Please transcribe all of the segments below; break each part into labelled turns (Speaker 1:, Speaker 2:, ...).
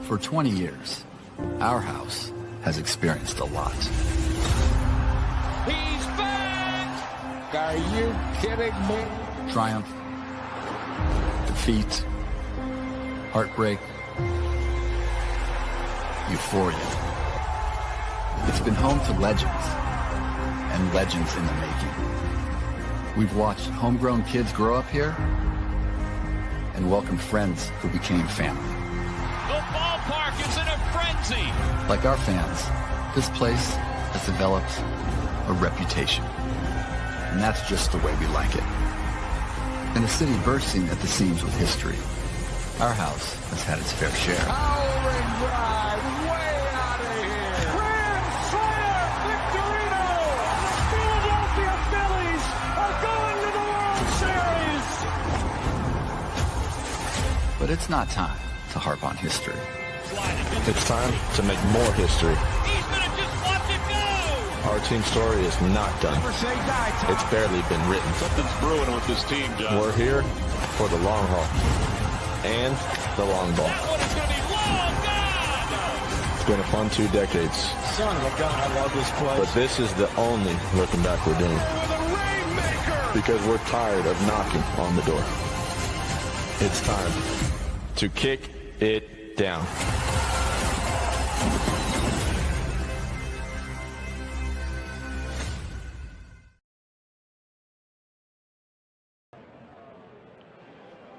Speaker 1: For 20 years, our house has experienced a lot.
Speaker 2: He's back! Are you kidding me?
Speaker 1: Triumph, defeat, heartbreak, euphoria. It's been home to legends, and legends in the making. We've watched homegrown kids grow up here and welcomed friends who became family.
Speaker 2: The ballpark is in a frenzy!
Speaker 1: Like our fans, this place has developed a reputation. And that's just the way we like it. In a city bursting at the seams with history, our house has had its fair share.
Speaker 2: Howling drive, way out of here!
Speaker 3: Grand slam, Victorino! The Philadelphia Phillies are going to the World Series!
Speaker 1: But it's not time to harp on history.
Speaker 4: It's time to make more history.
Speaker 2: He's gonna just watch it go!
Speaker 4: Our team story is not done.
Speaker 3: Never say die, Tom.
Speaker 4: It's barely been written.
Speaker 5: Something's brewing with this team, John.
Speaker 4: We're here for the long haul and the long ball.
Speaker 2: That one is gonna be long gone!
Speaker 4: It's been a fun 2 decades,
Speaker 3: Son of a gun, I love this place.
Speaker 4: but this is the only looking back we're doing
Speaker 3: With a rainmaker!
Speaker 4: because we're tired of knocking on the door. It's time to kick it down.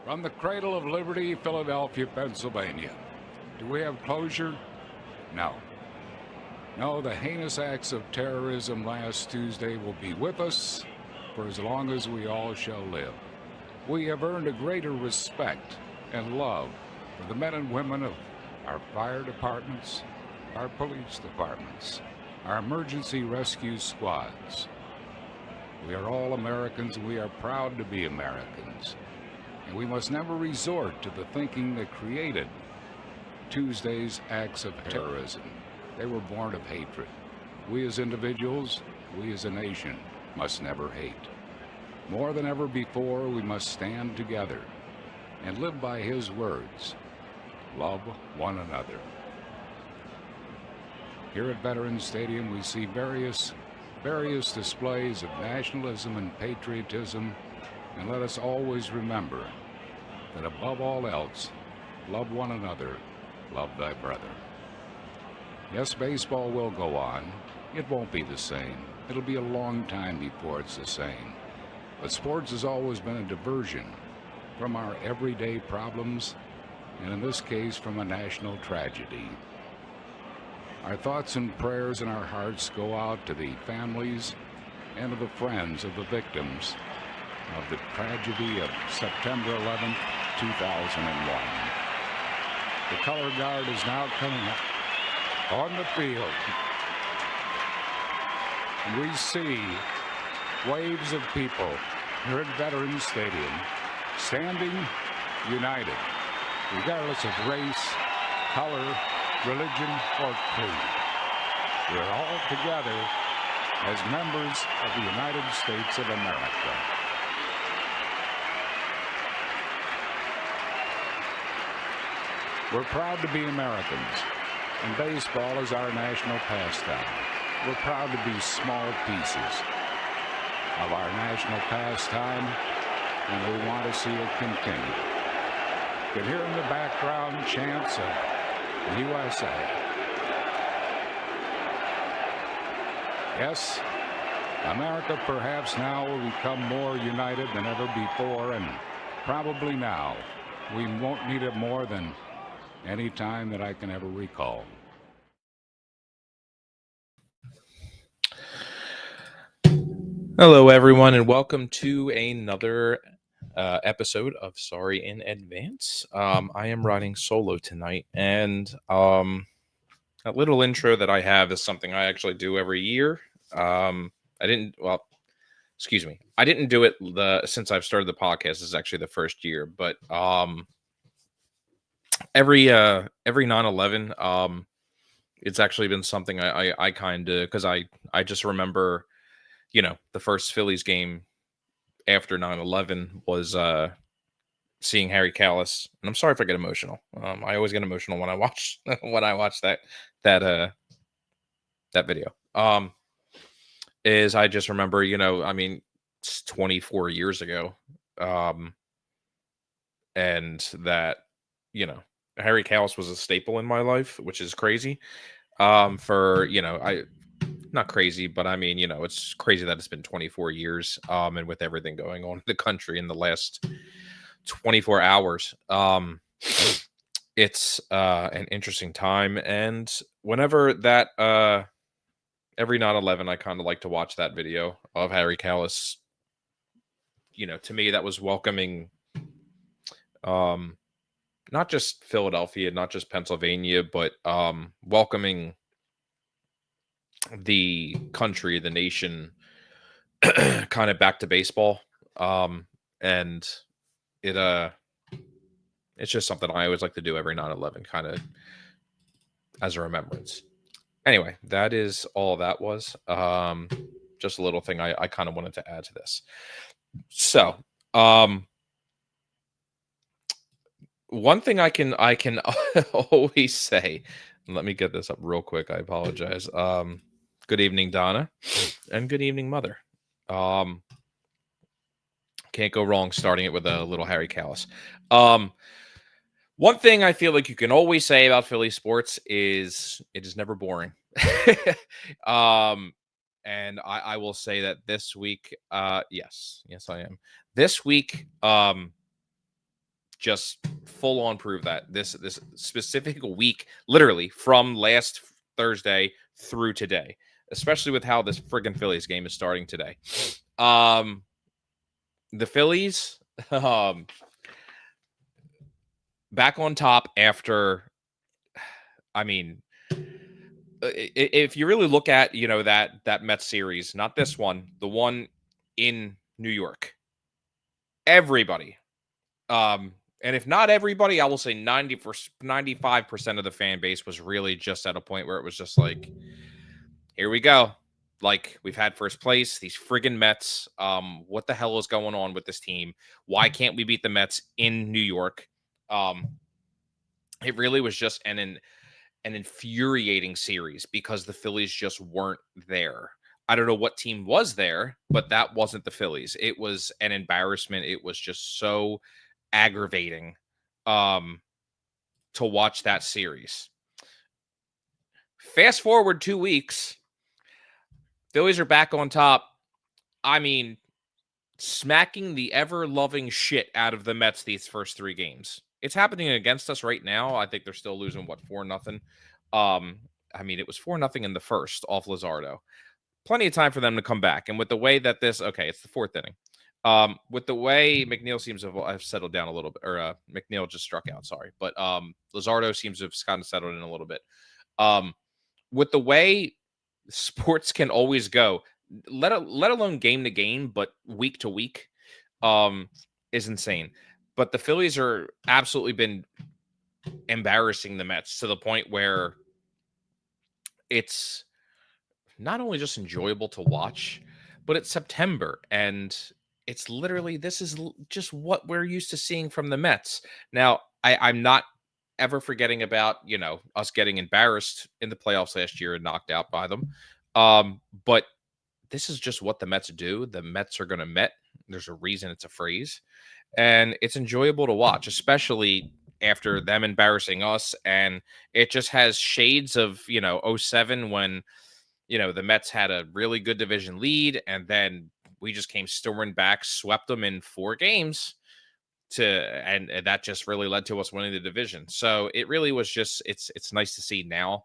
Speaker 6: From the cradle of liberty, Philadelphia, Pennsylvania. Do we have closure? No. No, the heinous acts of terrorism last Tuesday will be with us for as long as we all shall live. We have earned a greater respect and love for the men and women of our fire departments, our police departments, our emergency rescue squads. We are all Americans, and we are proud to be Americans. And we must never resort to the thinking that created Tuesday's acts of terrorism. They were born of hatred. We as individuals, we as a nation, must never hate. More than ever before, we must stand together and live by his words. Love one another. Here at Veterans Stadium, we see various displays of nationalism and patriotism. And let us always remember that above all else, love one another, love thy brother. Yes, baseball will go on. It won't be the same. It'll be a long time before it's the same. But sports has always been a diversion from our everyday problems, and in this case, from a national tragedy. Our thoughts and prayers and our hearts go out to the families and to the friends of the victims of the tragedy of September 11th, 2001. The color guard is now coming up on the field. And we see waves of people here at Veterans Stadium standing united, regardless of race, color, religion, or creed. We're all together as members of the United States of America. We're proud to be Americans, and baseball is our national pastime. We're proud to be small pieces of our national pastime, and we want to see it continue. You can hear in the background chants of USA. Yes, America perhaps now will become more united than ever before, and probably now we won't need it more than any time that I can ever recall.
Speaker 7: Hello, everyone, and welcome to another episode of Sorry in Advance. I am riding solo tonight, and a little intro that I have is something I actually do every year. I didn't do it since I've started the podcast. This is actually the first year, but every 9/11, it's actually been something I kind of, because I just remember, the first Phillies game after 9/11 was seeing Harry Callis, and I'm sorry if I get emotional. I always get emotional when I watch that video. Is I just remember, it's 24 years ago, and that Harry Callis was a staple in my life, which is crazy. For I not crazy, but I mean, it's crazy that it's been 24 years, and with everything going on in the country in the last 24 hours, it's an interesting time. And whenever that every 9/11, I kind of like to watch that video of Harry Callis. To me, that was welcoming, not just Philadelphia, not just Pennsylvania, but welcoming the country, the nation, kind of back to baseball. And it's just something I always like to do every 9/11, kind of as a remembrance. Anyway, that is all that was. Just a little thing I kind of wanted to add to this. So, one thing I can always say, let me get this up real quick. I apologize. Good evening, Donna, and good evening, Mother. Can't go wrong starting it with a little Harry Callis. One thing I feel like you can always say about Philly sports is it is never boring. And I will say that this week, yes, I am. This week, just full on prove that this specific week, literally from last Thursday through today, especially with how this friggin' Phillies game is starting today. The Phillies, back on top after, I mean, if you really look at, that Mets series, not this one, the one in New York, everybody, and if not everybody, I will say 95% of the fan base was really just at a point where it was just like, here we go. Like, we've had first place, these friggin' Mets. What the hell is going on with this team? Why can't we beat the Mets in New York? It really was just an infuriating series because the Phillies just weren't there. I don't know what team was there, but that wasn't the Phillies. It was an embarrassment. It was just so aggravating to watch that series. Fast forward 2 weeks, Phillies are back on top. I mean, smacking the ever-loving shit out of the Mets these first 3 games. It's happening against us right now. I think they're still losing, 4-0. I mean, it was 4-0 in the first off Luzardo. Plenty of time for them to come back. And with the way that it's the 4th inning. With the way McNeil seems to have settled down a little bit, or McNeil just struck out, sorry. But Luzardo seems to have kind of settled in a little bit. With the way sports can always go, let alone game to game, but week to week, is insane. But the Phillies are absolutely been embarrassing the Mets to the point where it's not only just enjoyable to watch, but it's September and it's literally, this is just what we're used to seeing from the Mets. Now, I'm not ever forgetting about, us getting embarrassed in the playoffs last year and knocked out by them. But this is just what the Mets do. The Mets are going to Met. There's a reason it's a phrase. And it's enjoyable to watch, especially after them embarrassing us. And it just has shades of, 07 when, the Mets had a really good division lead. And then we just came storming back, swept them in 4 games and that just really led to us winning the division. So it really was just, it's nice to see now.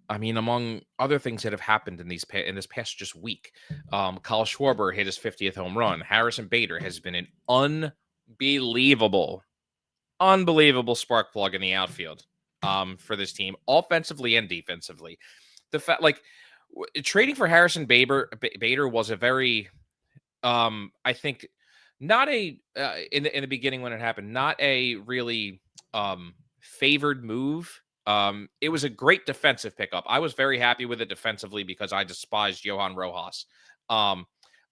Speaker 7: I mean, among other things that have happened in this past just week, Kyle Schwarber hit his 50th home run. Harrison Bader has been an unbelievable spark plug in the outfield for this team, offensively and defensively. The fact, trading for Harrison Bader was a very, I think, not a in the beginning when it happened, not a really favored move. It was a great defensive pickup. I was very happy with it defensively because I despised Johan Rojas.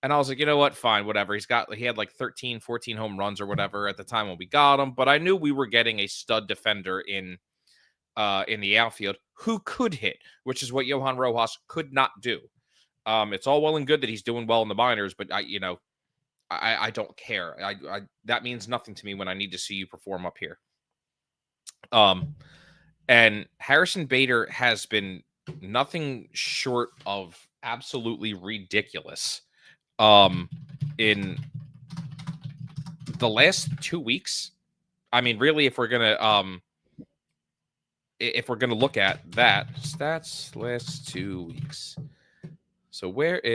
Speaker 7: And I was like, you know what? Fine, whatever. He had like 13, 14 home runs or whatever at the time when we got him. But I knew we were getting a stud defender in the outfield who could hit, which is what Johan Rojas could not do. It's all well and good that he's doing well in the minors, but I don't care. That means nothing to me when I need to see you perform up here. And Harrison Bader has been nothing short of absolutely ridiculous. In the last 2 weeks, I mean, really, if we're gonna look at that stats last 2 weeks, so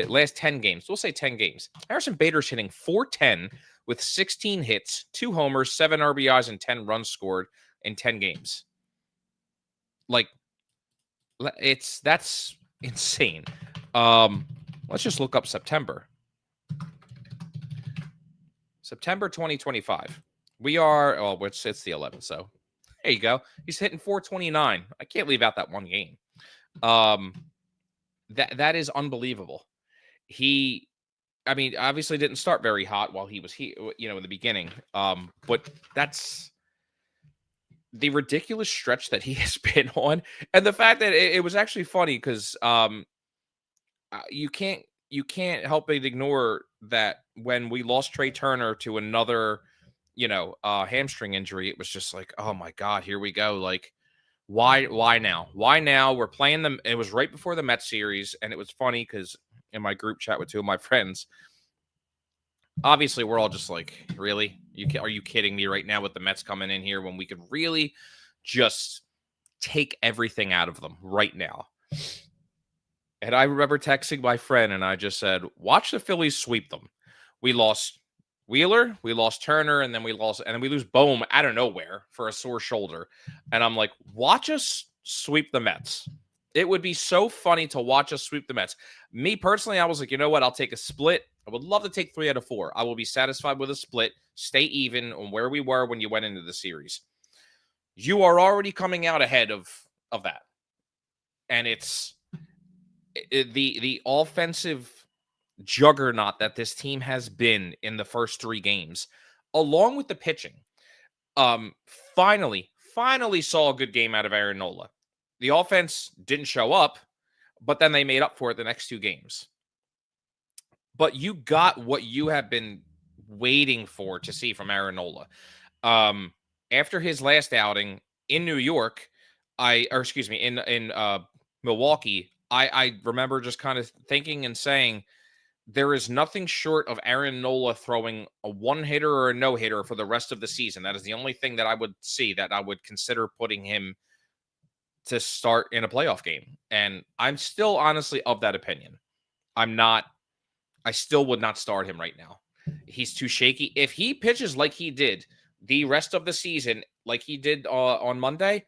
Speaker 7: last 10 games, we'll say 10 games. Harrison Bader's hitting .410 with 16 hits, 2 homers, 7 RBIs, and 10 runs scored in 10 games. Like, that's insane. Let's just look up September 2025. We are, it's the 11th, so there you go. He's hitting .429. I can't leave out that one game. That is unbelievable. He, I mean, obviously didn't start very hot while he was here, in the beginning. But that's the ridiculous stretch that he has been on, and the fact that it was actually funny because you can't help but ignore that when we lost Trey Turner to another, hamstring injury, it was just like, oh my God, here we go. Like, why now? Why now? We're playing them. It was right before the Mets series, and it was funny because in my group chat with 2 of my friends, obviously we're all just like, really? Are you kidding me right now with the Mets coming in here when we could really just take everything out of them right now? And I remember texting my friend, and I just said, watch the Phillies sweep them. We lost Wheeler, we lost Turner, and then we lose Bohm out of nowhere for a sore shoulder. And I'm like, watch us sweep the Mets. It would be so funny to watch us sweep the Mets. Me personally, I was like, you know what? I'll take a split. I would love to take 3 out of 4. I will be satisfied with a split, stay even on where we were when you went into the series. You are already coming out ahead of that. And it's the offensive juggernaut that this team has been in the first 3 games, along with the pitching. Finally saw a good game out of Aaron Nola. The offense didn't show up, but then they made up for it the next 2 games. But you got what you have been waiting for to see from Aaron Nola. After his last outing in New York, in Milwaukee, I remember just kind of thinking and saying, there is nothing short of Aaron Nola throwing a 1-hitter or a no-hitter for the rest of the season. That is the only thing that I would see that I would consider putting him to start in a playoff game. And I'm still honestly of that opinion. I still would not start him right now. He's too shaky. If he pitches like he did the rest of the season, like he did on Monday,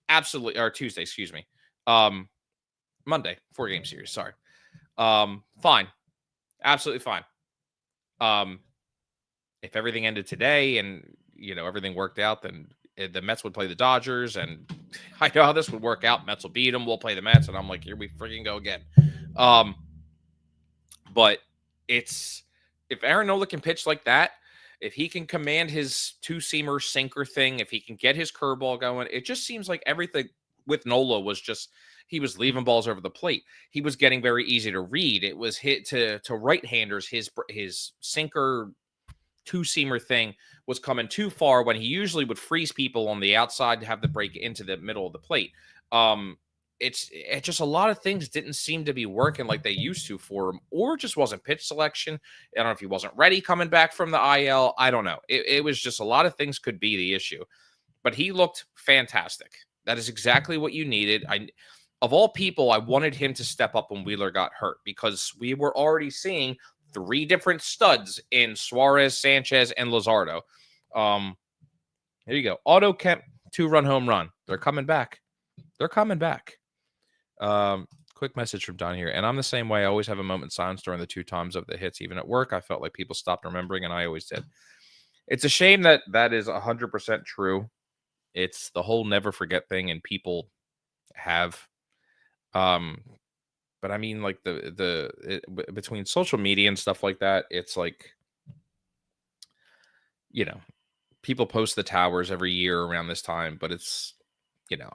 Speaker 7: absolutely, or Tuesday, excuse me. Monday, 4-game series, sorry. Fine. Absolutely fine. If everything ended today and, everything worked out, then the Mets would play the Dodgers, and I know how this would work out. Mets will beat them. We'll play the Mets, and I'm like, here we freaking go again. But if Aaron Nola can pitch like that, if he can command his 2-seamer sinker thing, if he can get his curveball going, it just seems like everything with Nola was just, he was leaving balls over the plate. He was getting very easy to read. It was hit to right-handers. His sinker 2-seamer thing was coming too far when he usually would freeze people on the outside to have the break into the middle of the plate. It's just a lot of things didn't seem to be working like they used to for him, or just wasn't pitch selection. I don't know if he wasn't ready coming back from the IL. I don't know. It was just a lot of things could be the issue, but he looked fantastic. That is exactly what you needed. Of all people, I wanted him to step up when Wheeler got hurt, because we were already seeing 3 different studs in Suarez, Sanchez, and Luzardo. There you go. Otto Kemp, 2-run home run. They're coming back. Quick message from Don here. And I'm the same way. I always have a moment of silence during the 2 times of the hits. Even at work, I felt like people stopped remembering, and I always did. It's a shame that is 100% true. It's the whole never forget thing, and people have But I mean, like between social media and stuff like that, it's like, people post the towers every year around this time, but it's,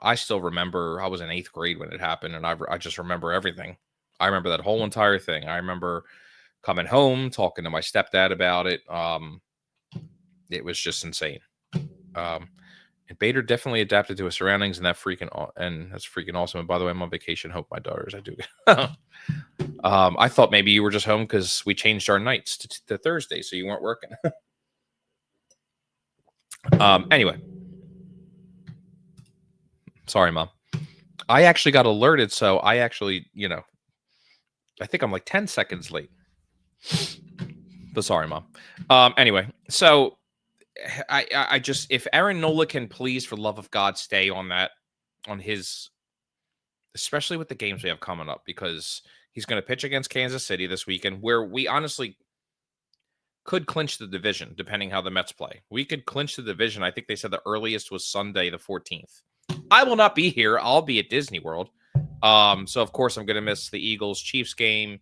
Speaker 7: I still remember I was in 8th grade when it happened, and I just remember everything. I remember that whole entire thing. I remember coming home, talking to my stepdad about it. It was just insane. And Bader definitely adapted to his surroundings, and that's freaking awesome. And by the way, I'm on vacation. Hope my daughters, I do. I thought maybe you were just home because we changed our nights to Thursday, so you weren't working. Anyway, sorry, Mom. I actually got alerted, so I actually, I think I'm like 10 seconds late. But sorry, Mom. Anyway, so I just, if Aaron Nola can please, for the love of God, stay on his, especially with the games we have coming up, because he's going to pitch against Kansas City this weekend, where we honestly could clinch the division, depending how the Mets play. We could clinch the division. I think they said the earliest was Sunday, the 14th. I will not be here. I'll be at Disney World. So of course I'm going to miss the Eagles-Chiefs game.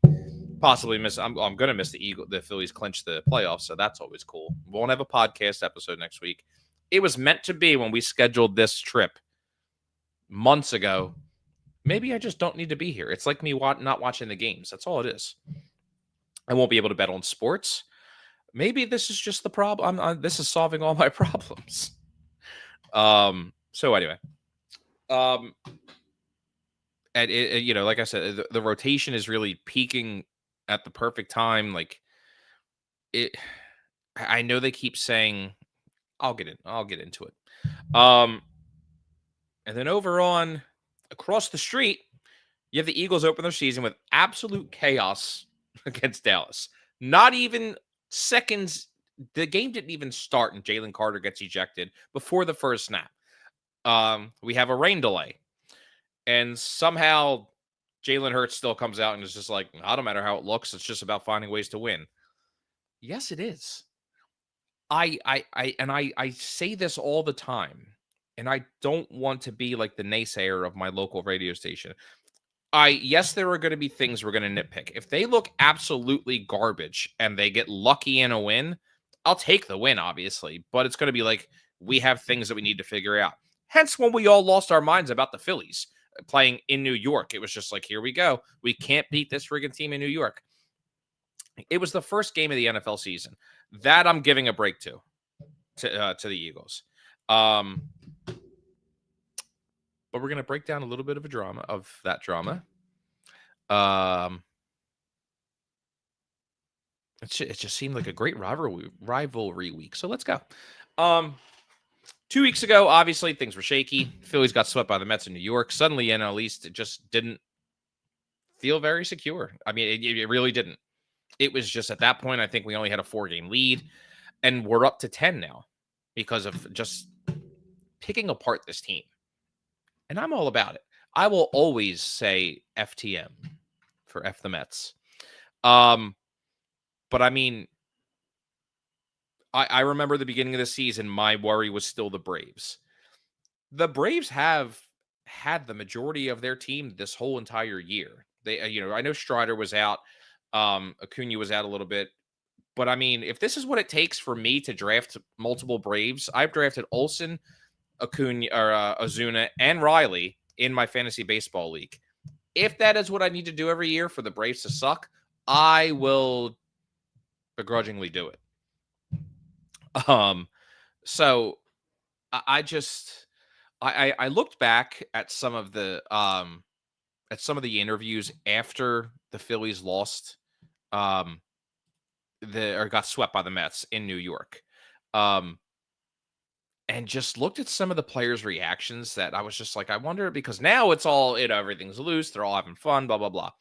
Speaker 7: Possibly miss. I'm going to miss the Phillies clinch the playoffs. So that's always cool. We won't have a podcast episode next week. It was meant to be when we scheduled this trip months ago. Maybe I just don't need to be here. It's like me not watching the games. That's all it is. I won't be able to bet on sports. Maybe this is just the problem. This is solving all my problems. So anyway, and like I said, the rotation is really peaking at the perfect time. Like I know they keep saying, I'll get into it. And then across the street, you have the Eagles open their season with absolute chaos against Dallas. Not even seconds. The game didn't even start, and Jalen Carter gets ejected before the first snap. We have a rain delay, and somehow Jalen Hurts still comes out and is just like, I don't matter how it looks. It's just about finding ways to win. Yes, it is. I say this all the time, and I don't want to be like the naysayer of my local radio station. Yes, there are going to be things we're going to nitpick. If they look absolutely garbage and they get lucky in a win, I'll take the win, obviously. But it's going to be like, we have things that we need to figure out. Hence when we all lost our minds about the Phillies playing in New York. It was just like, here we go. We can't beat this friggin' team in New York. It was the first game of the NFL season. That I'm giving a break to the Eagles. But we're going to break down a little bit of that drama. It just seemed like a great rivalry week. So let's go. 2 weeks ago, obviously, things were shaky. Phillies got swept by the Mets in New York. Suddenly, NL East, it just didn't feel very secure. I mean, it really didn't. It was just at that point, I think we only had a 4-game lead. And we're up to 10 now because of just picking apart this team. And I'm all about it. I will always say FTM for F the Mets. But I mean, I remember the beginning of the season, my worry was still the Braves. The Braves have had the majority of their team this whole entire year. They, I know Strider was out. Acuna was out a little bit. But I mean, if this is what it takes for me to draft multiple Braves, I've drafted Olsen, Acuna, or Ozuna, and Riley in my fantasy baseball league. If that is what I need to do every year for the Braves to suck, I will begrudgingly do it. So I looked back at some of the interviews after the Phillies lost, or got swept by the Mets in New York. And just looked at some of the players' reactions that I was just like, I wonder, because now it's all, everything's loose. They're all having fun, blah, blah, blah.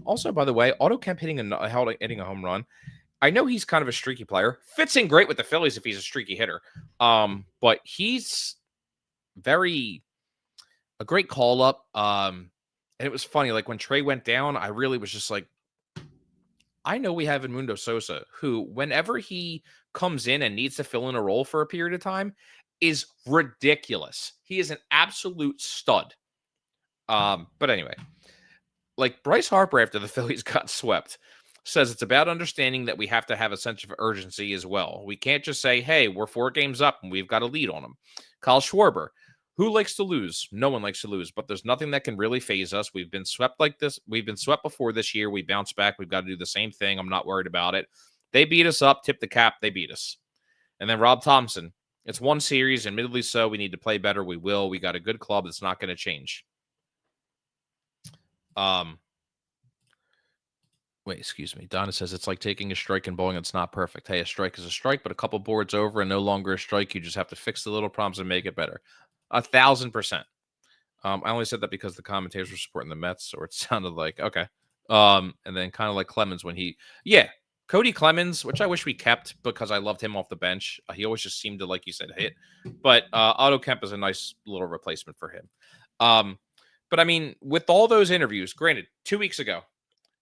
Speaker 7: Also, by the way, Otto Kemp hitting a home run. I know he's kind of a streaky player. Fits in great with the Phillies if he's a streaky hitter. But he's a great call up. And it was funny, like when Trey went down, I really was just like, I know we have Edmundo Sosa, who, whenever he comes in and needs to fill in a role for a period of time, is ridiculous. He is an absolute stud. But anyway, like Bryce Harper, after the Phillies got swept, says it's about understanding that we have to have a sense of urgency as well. We can't just say, hey, we're 4 games up and we've got a lead on them. Kyle Schwarber, who likes to lose? No one likes to lose, but there's nothing that can really phase us. We've been swept like this. We've been swept before this year. We bounce back. We've got to do the same thing. I'm not worried about it. They beat us up, tip the cap, they beat us. And then Rob Thompson, it's one series, admittedly so. We need to play better. We will. We got a good club. It's not going to change. Wait, excuse me. Donna says it's like taking a strike in bowling. It's not perfect. Hey, a strike is a strike, but a couple boards over and no longer a strike. You just have to fix the little problems and make it better. 1,000%. I only said that because the commentators were supporting the Mets, or it sounded like, okay. And then kind of like Clemens when Cody Clemens, which I wish we kept because I loved him off the bench. He always just seemed to, like you said, hit. But Otto Kemp is a nice little replacement for him. But I mean, with all those interviews, granted, 2 weeks ago,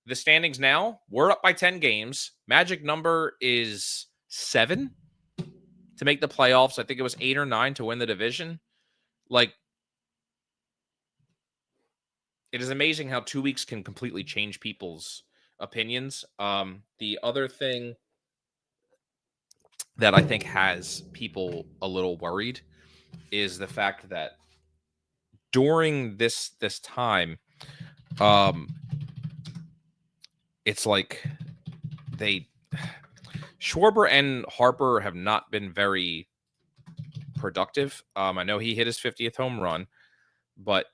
Speaker 7: the standings now, we're up by 10 games. Magic number is 7 to make the playoffs. I think it was 8 or 9 to win the division. Like, it is amazing how 2 weeks can completely change people's opinions. The other thing that I think has people a little worried is the fact that during this time, it's like Schwarber and Harper have not been very productive. I know he hit his 50th home run, but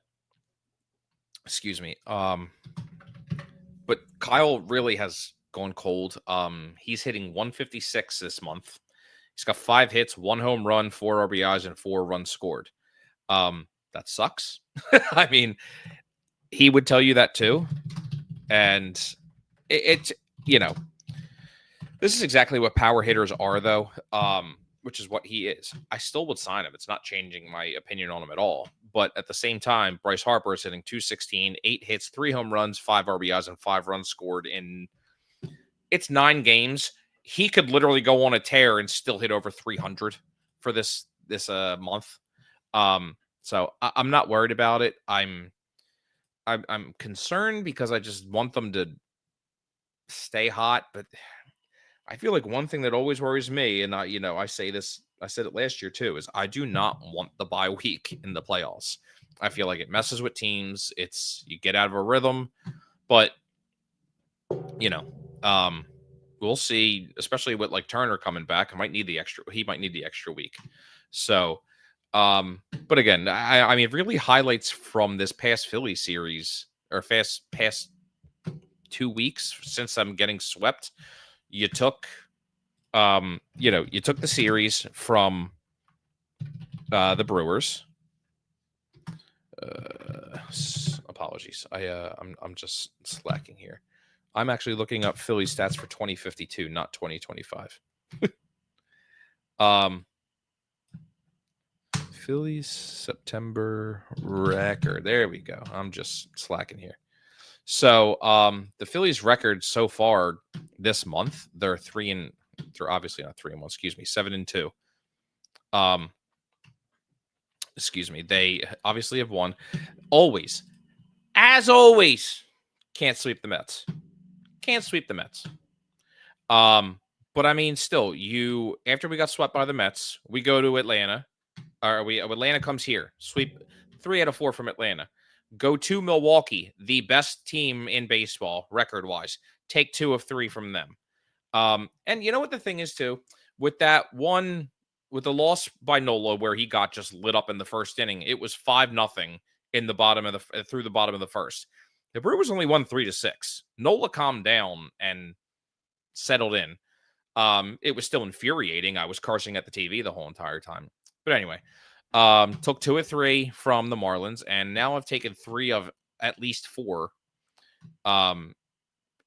Speaker 7: excuse me. But Kyle really has gone cold. He's hitting 156 this month. He's got 5 hits, 1 home run, 4 RBIs, and 4 runs scored. That sucks. I mean, he would tell you that too. And it's, this is exactly what power hitters are, though, which is what he is. I still would sign him. It's not changing my opinion on him at all. But at the same time, Bryce Harper is hitting 216, 8 hits, 3 home runs, 5 RBIs, and 5 runs scored in it's 9 games. He could literally go on a tear and still hit over 300 for this month. So I'm not worried about it. I'm concerned because I just want them to stay hot, but I feel like one thing that always worries me, and I say this, I said it last year too, is I do not want the bye week in the playoffs. I feel like it messes with teams. You get out of a rhythm, but we'll see, especially with like Turner coming back. He might need the extra week. So, but again, I mean, it really highlights from this past Philly series or past 2 weeks since I'm getting swept. You took the series from the Brewers. Apologies. I'm just slacking here. I'm actually looking up Philly stats for 2052, not 2025. Phillies September record. There we go. I'm just slacking here. So the Phillies record so far this month, they're obviously not 3-1, 7-2. They obviously have won. As always, can't sweep the Mets. But I mean, still, after we got swept by the Mets, we go to Atlanta. Atlanta comes here, sweep 3 out of 4 from Atlanta. Go to Milwaukee, the best team in baseball record-wise. Take 2 of 3 from them. And you know what the thing is too, with the loss by Nola, where he got just lit up in the first inning, it was 5-0 through the bottom of the first. The Brewers only won 3-6. Nola calmed down and settled in. It was still infuriating. I was cursing at the TV the whole entire time. But anyway, took 2 of 3 from the Marlins, and now I've taken 3 of at least 4.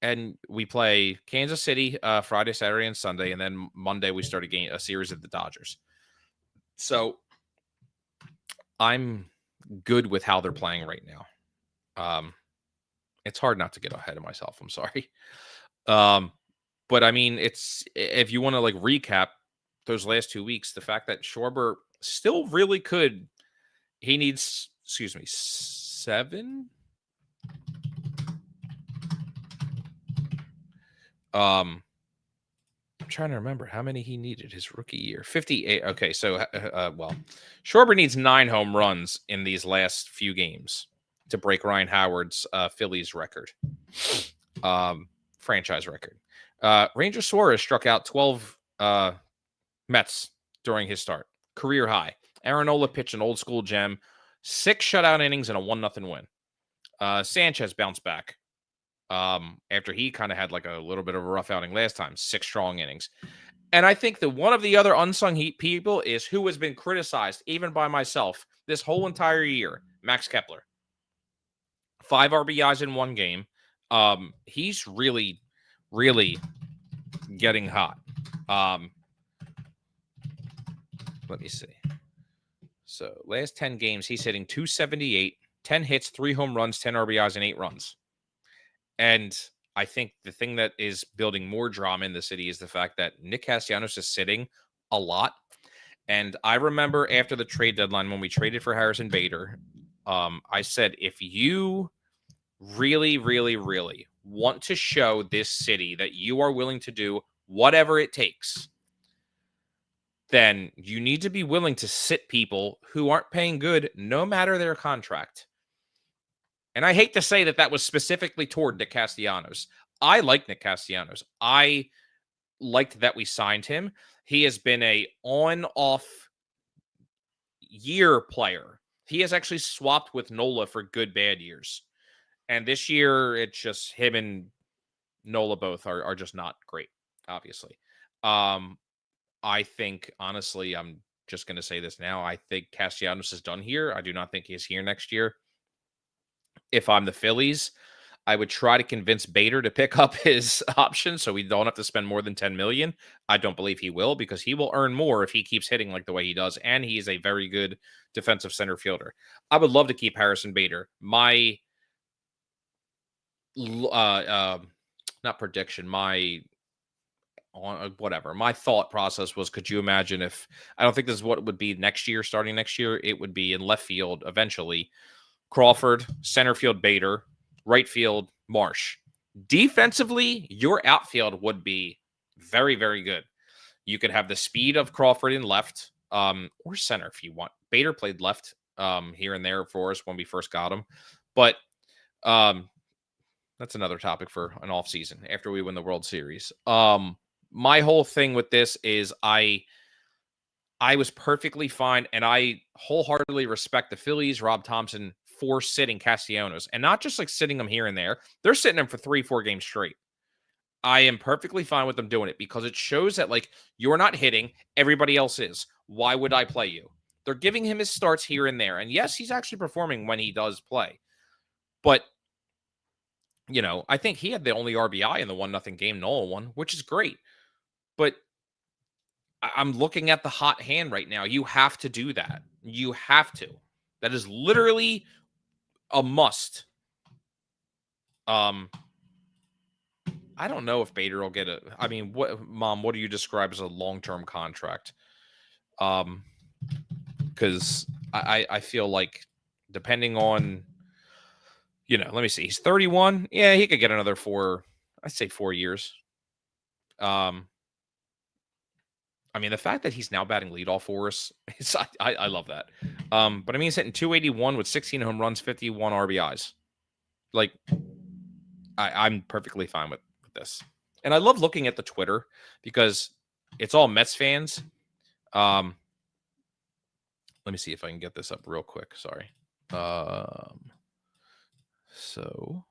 Speaker 7: And we play Kansas City Friday, Saturday, and Sunday, and then Monday we start a series of the Dodgers. So I'm good with how they're playing right now. It's hard not to get ahead of myself. I'm sorry. But I mean, if you want to like recap those last 2 weeks, the fact that Schwarber still really could, he needs, 7 I'm trying to remember how many he needed his rookie year. 58. Okay, so well, Schwarber needs 9 home runs in these last few games to break Ryan Howard's Phillies record, franchise record. Ranger Suarez struck out 12 Mets during his start, career high. Aaron Nola pitched an old school gem, 6 shutout innings and a 1-0 win. Sanchez bounced back after he kind of had like a little bit of a rough outing last time, 6 strong innings. And I think that one of the other unsung people is who has been criticized, even by myself, this whole entire year, Max Kepler. 5 RBIs in 1 game. He's really, really getting hot. Let me see. So last 10 games, he's hitting .278, 10 hits, 3 home runs, 10 RBIs, and 8 runs. And I think the thing that is building more drama in the city is the fact that Nick Castellanos is sitting a lot. And I remember after the trade deadline when we traded for Harrison Bader, I said, if you really, really, really want to show this city that you are willing to do whatever it takes, then you need to be willing to sit people who aren't paying good, no matter their contract. And I hate to say that was specifically toward Nick Castellanos. I like Nick Castellanos. I liked that we signed him. He has been a on-off year player. He has actually swapped with Nola for good, bad years. And this year, it's just him and Nola both are just not great, obviously. I think, honestly, I'm just going to say this now. I think Castellanos is done here. I do not think he's here next year. If I'm the Phillies, I would try to convince Bader to pick up his option so we don't have to spend more than $10 million. I don't believe he will, because he will earn more if he keeps hitting like the way he does, and he is a very good defensive center fielder. I would love to keep Harrison Bader. My not prediction, my thought process was, could you imagine if, I don't think this is what it would be next year, starting next year, it would be in left field eventually, Crawford, center field Bader, right field Marsh. Defensively, your outfield would be very, very good. You could have the speed of Crawford in left, or center if you want. Bader played left here and there for us when we first got him. But that's another topic for an off season after we win the World Series. My whole thing with this is I was perfectly fine, and I wholeheartedly respect the Phillies, Rob Thompson, for sitting Castellanos, and not just like sitting them here and there. They're sitting him for 3-4 games straight. I am perfectly fine with them doing it because it shows that, like, you're not hitting, everybody else is. Why would I play you? They're giving him his starts here and there. And yes, he's actually performing when he does play. But, you know, I think he had the only RBI in the 1-0 game Nola won, which is great. But I'm looking at the hot hand right now. You have to do that. You have to. That is literally a must. I don't know if Bader will get a. I mean, Mom, what do you describe as a long-term contract? Because I feel like, depending on, you know, let me see. He's 31. Yeah, he could get another 4. I'd say 4 years. I mean, the fact that he's now batting leadoff for us, I love that. But I mean, he's hitting .281 with 16 home runs, 51 RBIs. Like, I'm perfectly fine with this. And I love looking at the Twitter because it's all Mets fans. Let me see if I can get this up real quick. Sorry. So,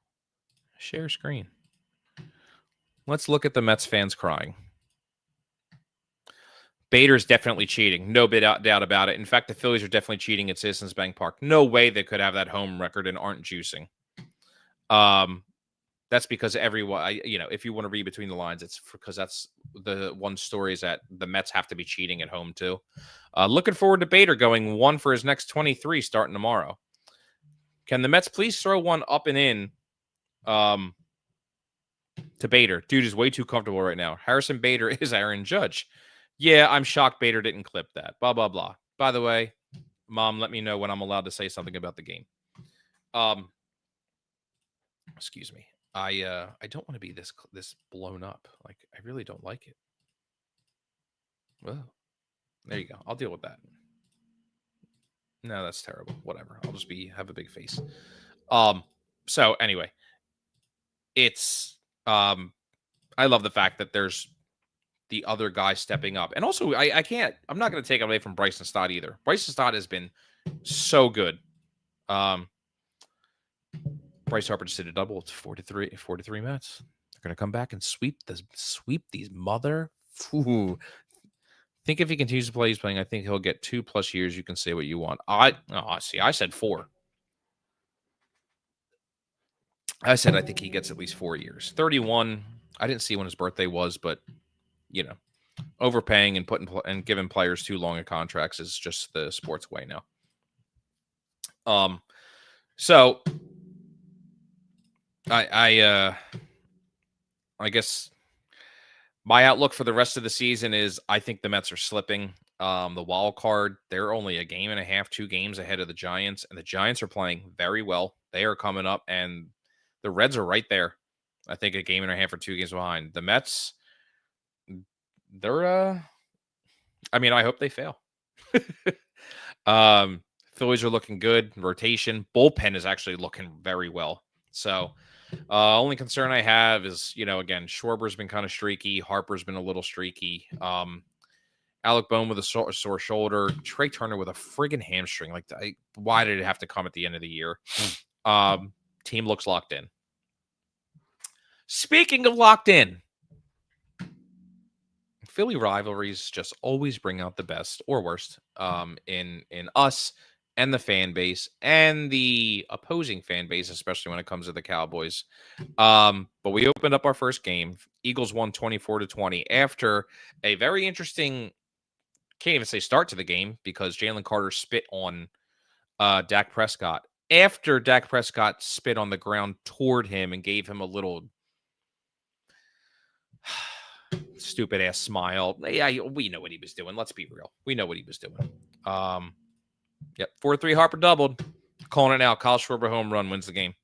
Speaker 7: share screen. Let's look at the Mets fans crying. Bader's definitely cheating. No doubt about it. In fact, the Phillies are definitely cheating at Citizens Bank Park. No way they could have that home record and aren't juicing. That's because everyone, you know, if you want to read between the lines, it's because that's the one story is that the Mets have to be cheating at home too. Looking forward to Bader going 1 for his next 23 starting tomorrow. Can the Mets please throw one up and in to Bader? Dude is way too comfortable right now. Harrison Bader is Aaron Judge. Yeah, I'm shocked Bader didn't clip that. Blah, blah, blah. By the way, Mom, let me know when I'm allowed to say something about the game. Excuse me. I don't want to be this blown up. Like, I really don't like it. Well, there you go. I'll deal with that. No, that's terrible. Whatever. I'll just have a big face. So anyway, it's I love the fact that there's the other guy stepping up. And also I'm not going to take it away from Bryson Stott either. Bryson Stott has been so good. Bryce Harper just did a double. It's 4-3 Mets. They're going to come back and sweep these mother. Ooh. Think if he continues to play, he's playing, I think he'll get 2+ years. You can say what you want. I said 4. I said I think he gets at least 4 years. 31. I didn't see when his birthday was, but overpaying and giving players too long of contracts is just the sports way now. So I guess my outlook for the rest of the season is I think the Mets are slipping. The wild card, they're only a game and a half, 2 games ahead of the Giants, and the Giants are playing very well. They are coming up, and the Reds are right there. I think a game and a half or 2 games behind. The Mets, they're I hope they fail. Phillies are looking good. Rotation. Bullpen is actually looking very well. So only concern I have is, again, Schwarber's been kind of streaky. Harper's been a little streaky. Alec Boehm with a sore shoulder. Trey Turner with a friggin' hamstring. Like, why did it have to come at the end of the year? Team looks locked in. Speaking of locked in, Philly rivalries just always bring out the best or worst in us and the fan base and the opposing fan base, especially when it comes to the Cowboys. But we opened up our first game. Eagles won 24-20 after a very interesting, can't even say start to the game, because Jalen Carter spit on Dak Prescott after Dak Prescott spit on the ground toward him and gave him a little stupid ass smile. Yeah, we know what he was doing. Let's be real. We know what he was doing. Yep. 4-3 Harper doubled. Calling it now. Kyle Schwarber home run wins the game.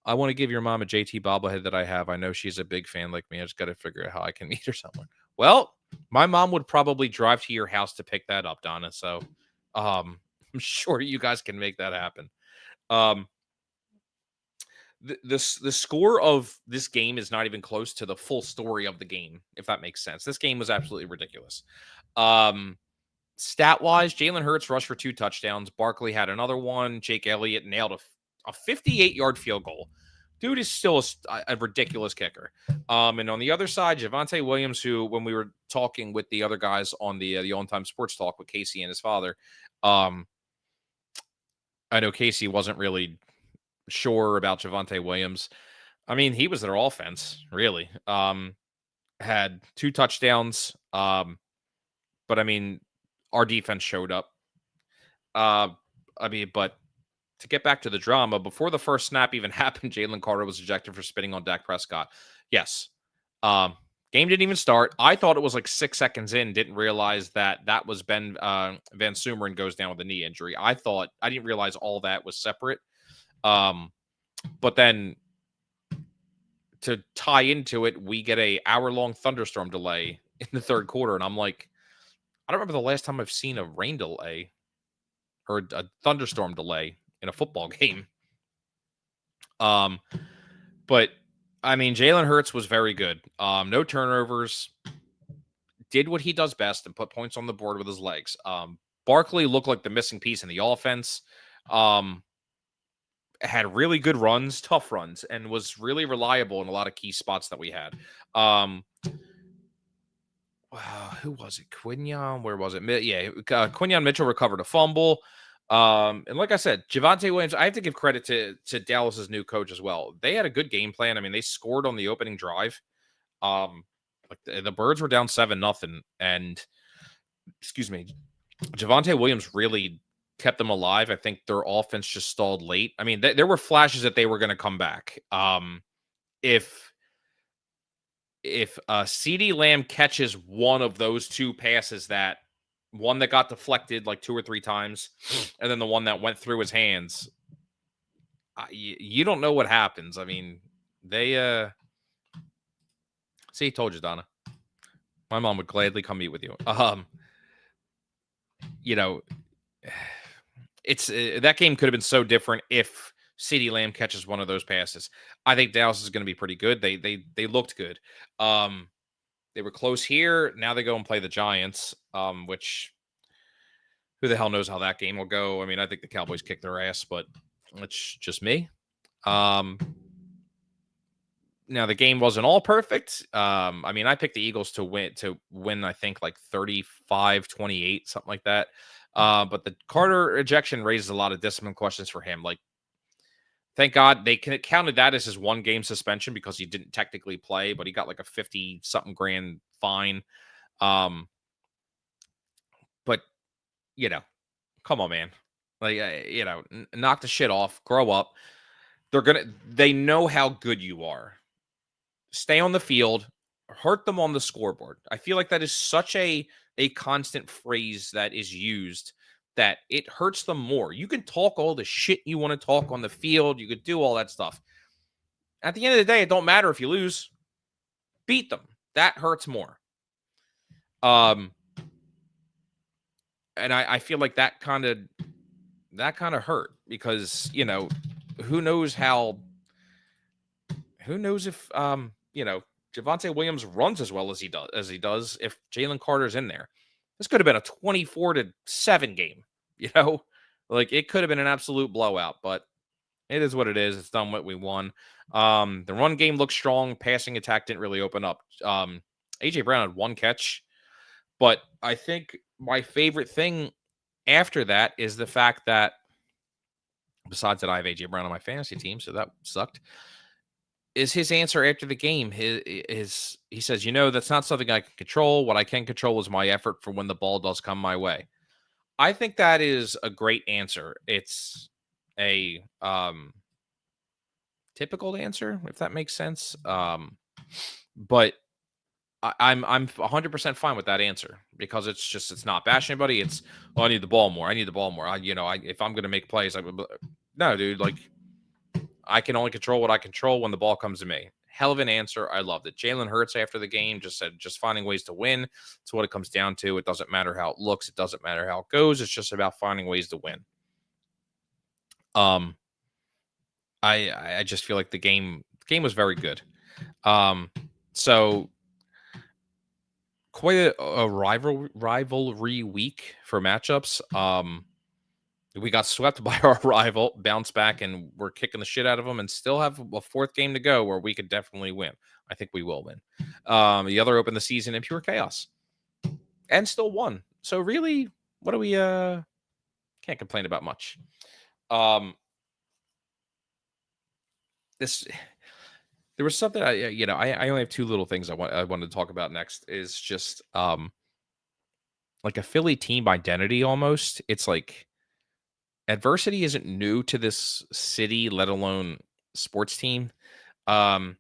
Speaker 7: I want to give your mom a JT bobblehead that I have. I know she's a big fan like me. I just got to figure out how I can meet her somewhere. Well, my mom would probably drive to your house to pick that up, Donna. So I'm sure you guys can make that happen. The score of this game is not even close to the full story of the game, if that makes sense. This game was absolutely ridiculous. Stat-wise, Jalen Hurts rushed for 2 touchdowns. Barkley had another one. Jake Elliott nailed a 58-yard field goal. Dude is still a ridiculous kicker. And on the other side, Javonte Williams, who, when we were talking with the other guys on the On-Time Sports Talk with Casey and his father, I know Casey wasn't really sure about Javonte Williams. I mean, he was their offense, really. Had 2 touchdowns. But I mean, our defense showed up. But to get back to the drama, before the first snap even happened, Jalen Carter was ejected for spitting on Dak Prescott. Yes. Game didn't even start. I thought it was like 6 seconds in, didn't realize that was Ben Van Sumeren goes down with a knee injury. I didn't realize all that was separate. But then to tie into it, we get a hour-long thunderstorm delay in the third quarter. And I'm like, I don't remember the last time I've seen a rain delay or a thunderstorm delay in a football game. But I mean, Jalen Hurts was very good. No turnovers, did what he does best and put points on the board with his legs. Barkley looked like the missing piece in the offense. Had really good runs, tough runs, and was really reliable in a lot of key spots that we had. Who was it? Quinyon? Where was it? Yeah, Quinyon Mitchell recovered a fumble. And like I said, Javonte Williams, I have to give credit to Dallas's new coach as well. They had a good game plan. I mean, they scored on the opening drive. Like the Birds were down 7-0, and excuse me, Javonte Williams really kept them alive. I think their offense just stalled late. I mean, there were flashes that they were going to come back. If CeeDee Lamb catches one of those 2 passes, that one that got deflected like 2 or 3 times, and then the one that went through his hands, you don't know what happens. I mean, They see, told you, Donna. My mom would gladly come meet with you. You know, it's that game could have been so different if CeeDee Lamb catches one of those passes. I think Dallas is going to be pretty good. They looked good. They were close here. Now they go and play the Giants, which who the hell knows how that game will go. I mean, I think the Cowboys kick their ass, but it's just me. Now the game wasn't all perfect. I mean, I picked the Eagles to win, I think like 35-28, something like that. But the Carter ejection raises a lot of discipline questions for him. Like, thank God they counted that as his 1-game suspension because he didn't technically play, but he got like a 50-something grand fine. But come on, man. Like, knock the shit off, grow up. They know how good you are. Stay on the field, hurt them on the scoreboard. I feel like that is such a constant phrase that is used that it hurts them more. You can talk all the shit you want to talk on the field. You could do all that stuff. At the end of the day, it don't matter if you lose. Beat them. That hurts more. And I feel like that kind of hurt because, who knows if Javonte Williams runs as well as he does if Jalen Carter's in there. This could have been a 24-7 game, like it could have been an absolute blowout, but it is what it is. It's done what we won. The run game looks strong. Passing attack didn't really open up. AJ Brown had 1 catch, but I think my favorite thing after that is the fact that besides that I have AJ Brown on my fantasy team, so that sucked, is his answer after the game. He says, that's not something I can control. What I can control is my effort for when the ball does come my way. I think that is a great answer. It's a typical answer, if that makes sense. But I'm 100% fine with that answer because it's not bashing anybody. It's, I need the ball more. I need the ball more. If I'm going to make plays, no, dude, like I can only control what I control when the ball comes to me. Hell of an answer. I loved it. Jalen Hurts after the game just said, just finding ways to win. It's what it comes down to. It doesn't matter how it looks. It doesn't matter how it goes. It's just about finding ways to win. I just feel like the game was very good. So quite a rivalry week for matchups. We got swept by our rival, bounced back, and we're kicking the shit out of them and still have a 4th game to go where we could definitely win. I think we will win. The other opened the season in pure chaos and still won. So really, what do we can't complain about much. There was something I only have 2 little things I wanted to talk about next is just like a Philly team identity almost. It's like adversity isn't new to this city, let alone sports team. To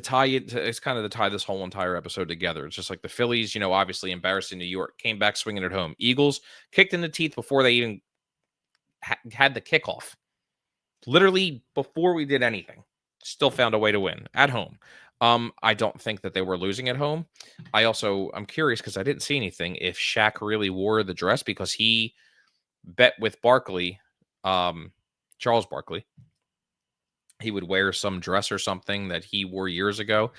Speaker 7: tie it, it's kind of to tie this whole entire episode together. It's just like the Phillies, obviously embarrassed in New York, came back swinging at home. Eagles kicked in the teeth before they even had the kickoff. Literally before we did anything, still found a way to win at home. I don't think that they were losing at home. I'm curious because I didn't see anything if Shaq really wore the dress because he bet with Barkley, Charles Barkley, he would wear some dress or something that he wore years ago,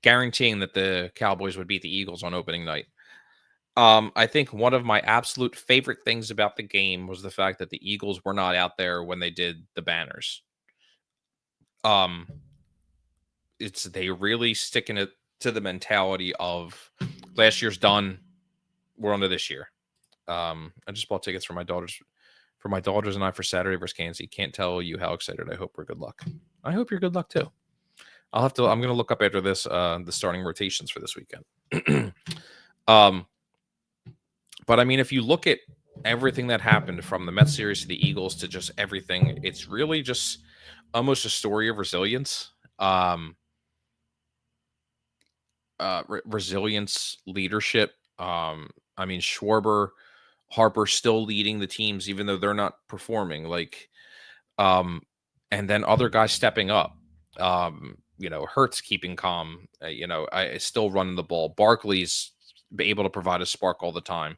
Speaker 7: guaranteeing that the Cowboys would beat the Eagles on opening night. I think one of my absolute favorite things about the game was the fact that the Eagles were not out there when they did the banners. They really sticking it to the mentality of last year's done, we're on to this year. I just bought tickets for my daughters and I for Saturday versus Kansas. Can't tell you how excited. I hope we're good luck. I hope you're good luck too. I'm going to look up after this, the starting rotations for this weekend. But I mean, if you look at everything that happened from the Mets series to the Eagles to just everything, it's really just almost a story of resilience. Resilience, leadership. I mean, Schwarber, Harper still leading the teams, even though they're not performing. And then other guys stepping up. Hurts keeping calm. I still running the ball. Barkley's able to provide a spark all the time.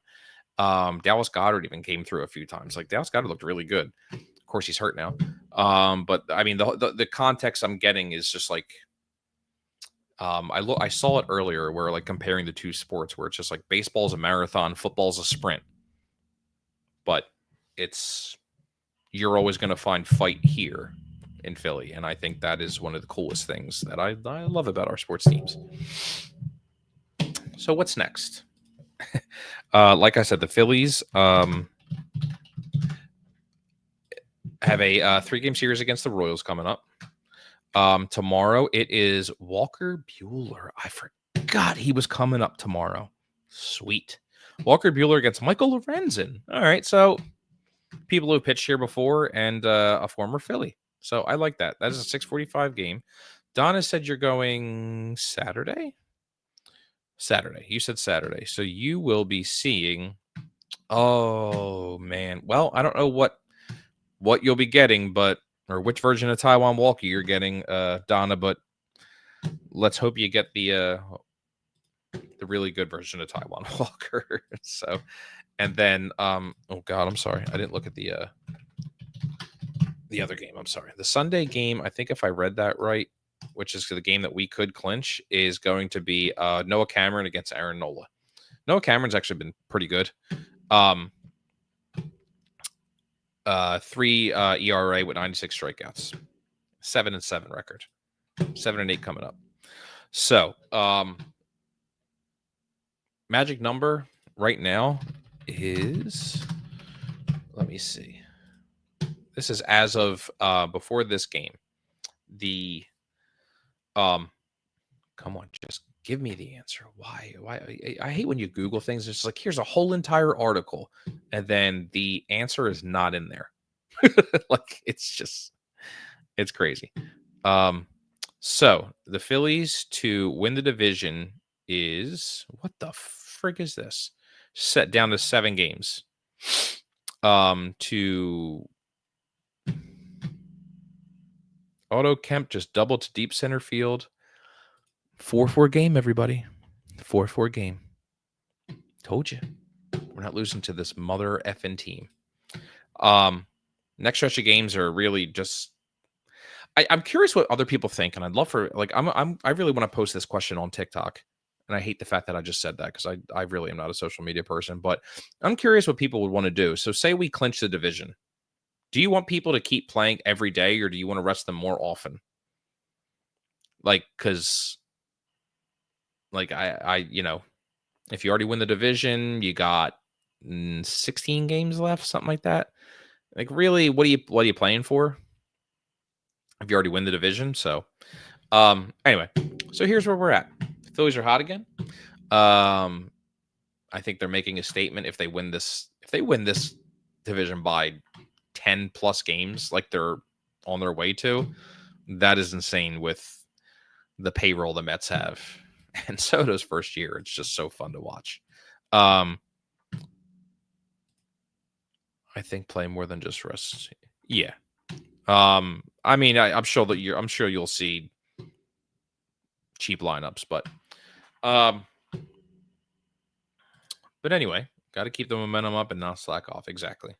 Speaker 7: Dallas Goedert even came through a few times. Like Dallas Goedert looked really good. Of course, he's hurt now. But I mean, the context I'm getting is just like, I saw it earlier where like comparing the two sports where it's just like baseball's a marathon, football's a sprint, but you're always going to find fight here in Philly, and I think that is one of the coolest things that I love about our sports teams. So what's next? Like I said, the Phillies have a 3-game series against the Royals coming up. Tomorrow it is Walker Buehler. I forgot he was coming up tomorrow. Sweet. Walker Buehler against Michael Lorenzen. All right, so people who pitched here before and a former Philly. So I like that. That is a 6:45 game. Donna said you're going Saturday? Saturday. You said Saturday. So you will be seeing... Oh, man. Well, I don't know what you'll be getting, or which version of Taiwan Walker you're getting, Donna, but let's hope you get the really good version of Taiwan Walker. So, and then, oh God, I'm sorry. I didn't look at the other game. I'm sorry. The Sunday game, I think if I read that right, which is the game that we could clinch, is going to be Noah Cameron against Aaron Nola. Noah Cameron's actually been pretty good. 3 ERA with 96 strikeouts, 7-7 record, 7-8 coming up. So, magic number right now is, let me see. This is as of before this game. The come on, just give me the answer. Why? I hate when you Google things. It's like, here's a whole entire article, and then the answer is not in there. Like, it's crazy. So the Phillies to win the division is, what the frig is this? Set down to 7 games. To Otto Kemp just doubled to deep center field. 4-4 game, everybody. 4-4 game. Told you. We're not losing to this mother effing team. Next stretch of games are really just... I'm curious what other people think, and I'd love for, like, I really want to post this question on TikTok, and I hate the fact that I just said that because I really am not a social media person, but I'm curious what people would want to do. So say we clinch the division. Do you want people to keep playing every day, or do you want to rest them more often? Like, because, like, I if you already win the division, you got 16 games left, something like that. Like, really, what are you playing for if you already win the division? So, anyway, so here's where we're at. The Phillies are hot again. I think they're making a statement if they win this division by 10 plus games, like they're on their way to. That is insane with the payroll the Mets have. And Soto's first year, it's just so fun to watch. I think play more than just rest. Yeah. I mean, I'm sure you'll see cheap lineups, but anyway, got to keep the momentum up and not slack off. Exactly.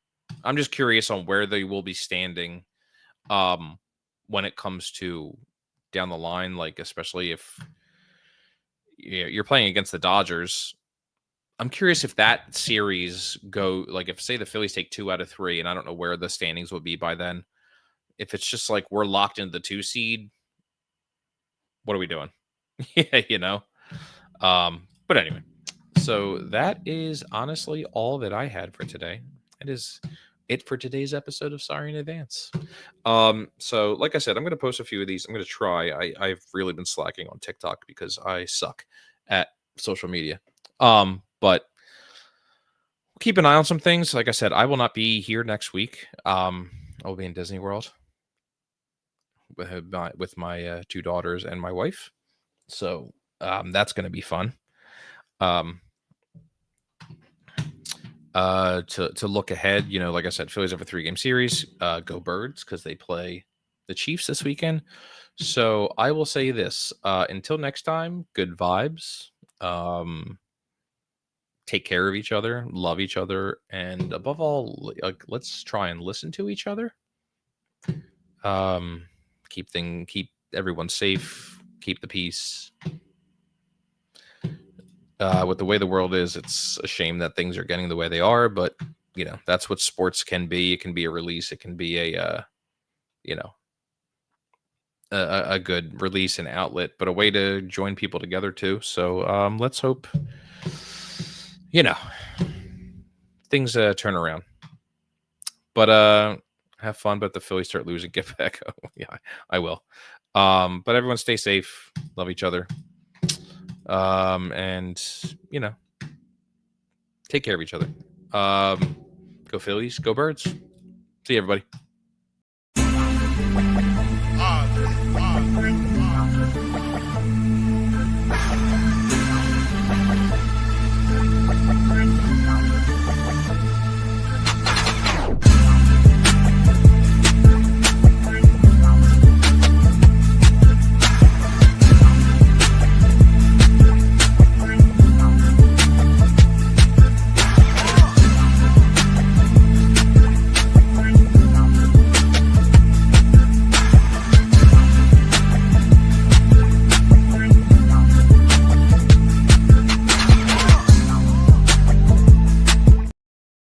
Speaker 7: I'm just curious on where they will be standing when it comes to down the line, like, especially if you're playing against the Dodgers. I'm curious if that series like, if, say, the Phillies take 2 out of 3, and I don't know where the standings would be by then. If it's just like we're locked into the 2 seed, what are we doing? Yeah, But anyway, so that is honestly all that I had for today. It is it for today's episode of Sorry in Advance. So like I said, I'm going to post a few of these. I'm going to try. I've really been slacking on TikTok because I suck at social media. But keep an eye on some things. Like I said, I will not be here next week. I will be in Disney World with my 2 daughters and my wife. So that's going to be fun. To look ahead, like I said, Phillies have a 3-game series. Go Birds, because they play the Chiefs this weekend. So I will say this: until next time, good vibes. Take care of each other, love each other, and above all, let's try and listen to each other. Keep everyone safe, keep the peace. With the way the world is, it's a shame that things are getting the way they are, but you know, that's what sports can be. It can be a release, it can be a you know, a good release and outlet, but a way to join people together too. So let's hope, you know, things turn around. But have fun. But the Phillies start losing, get back. Yeah, I will. But everyone stay safe, love each other, and you know, take care of each other. Go Phillies, go Birds. See you, everybody.